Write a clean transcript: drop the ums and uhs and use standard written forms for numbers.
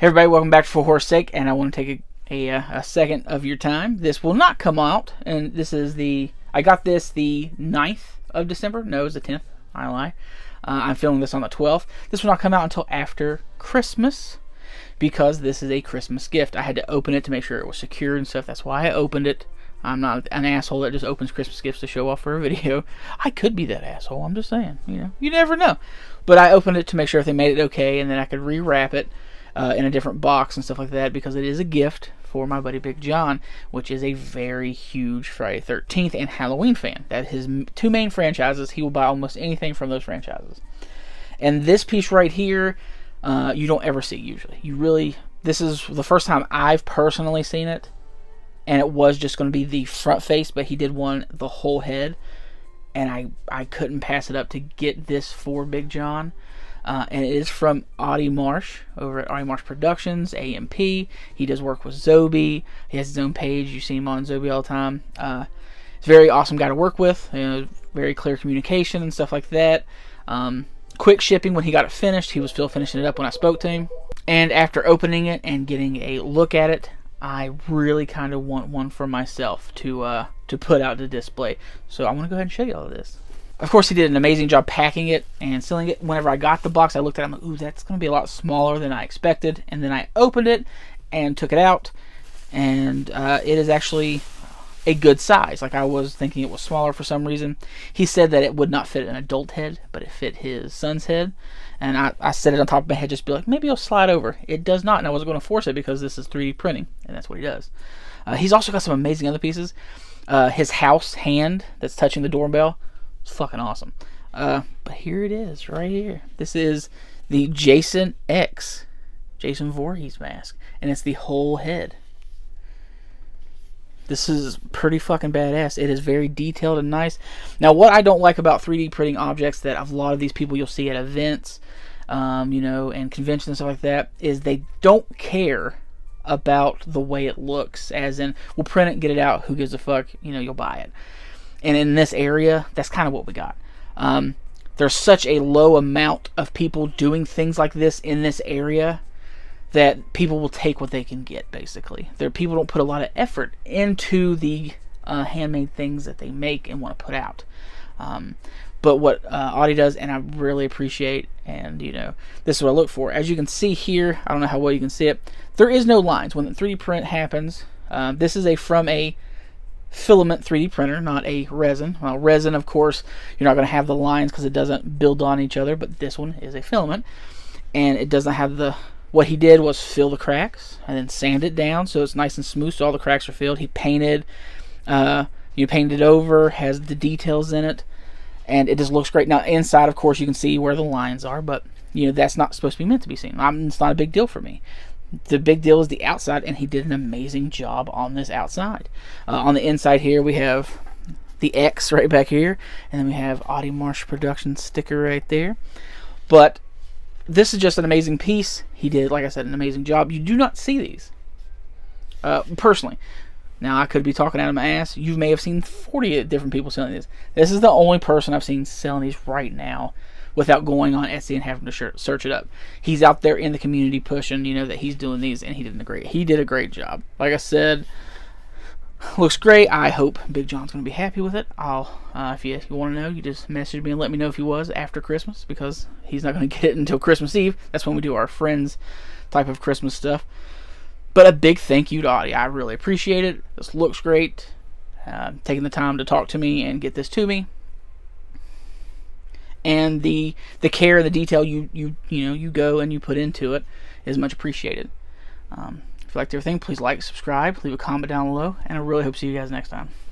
Hey everybody, welcome back to For Horse Sake, and I want to take a second of your time. This will not come out, and this is I got this the 9th of December. No, it's the 10th. I lie. I'm filming this on the 12th. This will not come out until after Christmas, because this is a Christmas gift. I had to open it to make sure it was secure and stuff. That's why I opened it. I'm not an asshole that just opens Christmas gifts to show off for a video. I could be that asshole, I'm just saying. You never know. But I opened it to make sure if they made it okay, and then I could rewrap it in a different box and stuff like that, because it is a gift for my buddy Big John, which is a very huge Friday 13th and Halloween fan. That his two main franchises. He will buy almost anything from those franchises. And this piece right here, you don't ever see usually. This is the first time I've personally seen it, and it was just going to be the front face, but he did one the whole head, and I couldn't pass it up to get this for Big John. And it is from Audie Marsh over at AudieMarshProductions, AMP. He does work with Zobi. He has his own page. You see him on Zobi all the time. He's a very awesome guy to work with. Very clear communication and stuff like that. Quick shipping when he got it finished. He was still finishing it up when I spoke to him. And after opening it and getting a look at it, I really kind of want one for myself to put out to display. So I'm going to go ahead and show you all of this. Of course, he did an amazing job packing it and sealing it. Whenever I got the box, I looked at it, I'm like, ooh, that's going to be a lot smaller than I expected. And then I opened it and took it out, and it is actually a good size. Like, I was thinking it was smaller for some reason. He said that it would not fit an adult head, but it fit his son's head. And I set it on top of my head just to be like, maybe it'll slide over. It does not, and I wasn't going to force it because this is 3D printing, and that's what he does. He's also got some amazing other pieces. His house hand that's touching the doorbell. It's fucking awesome. But here it is, right here. This is the Jason Voorhees mask, and it's the whole head. This is pretty fucking badass. It is very detailed and nice. Now, what I don't like about 3D printing objects that a lot of these people you'll see at events, and conventions and stuff like that, is they don't care about the way it looks. As in, we'll print it and get it out. Who gives a fuck? You'll buy it. And in this area, that's kind of what we got. There's such a low amount of people doing things like this in this area that people will take what they can get, basically. People don't put a lot of effort into the handmade things that they make and want to put out. But what Audie does, and I really appreciate, and this is what I look for. As you can see here, I don't know how well you can see it, there is no lines. When the 3D print happens, this is from a filament 3D printer, not a resin. Well, resin, of course, you're not going to have the lines because it doesn't build on each other, but this one is a filament, and it doesn't have what he did was fill the cracks and then sand it down so it's nice and smooth, so all the cracks are filled. He painted, painted it over, has the details in it, and it just looks great. Now, inside, of course, you can see where the lines are, but that's not supposed to be meant to be seen. It's not a big deal for me. The big deal is the outside, and he did an amazing job on this outside. On the inside here, we have the X right back here, and then we have AudieMarshProductions sticker right there. But this is just an amazing piece. He did, like I said, an amazing job. You do not see these, personally. Now, I could be talking out of my ass. You may have seen 40 different people selling these. This is the only person I've seen selling these right now without going on Etsy and having to search it up. He's out there in the community pushing, that he's doing these, and he did a great job. Like I said, looks great. I hope Big John's going to be happy with it. If you want to know, you just message me and let me know if he was after Christmas, because he's not going to get it until Christmas Eve. That's when we do our friends type of Christmas stuff. But a big thank you to Audie. I really appreciate it. This looks great. Taking the time to talk to me and get this to me. And the care and the detail you go and you put into it is much appreciated. If you liked everything, please like, subscribe, leave a comment down below, and I really hope to see you guys next time.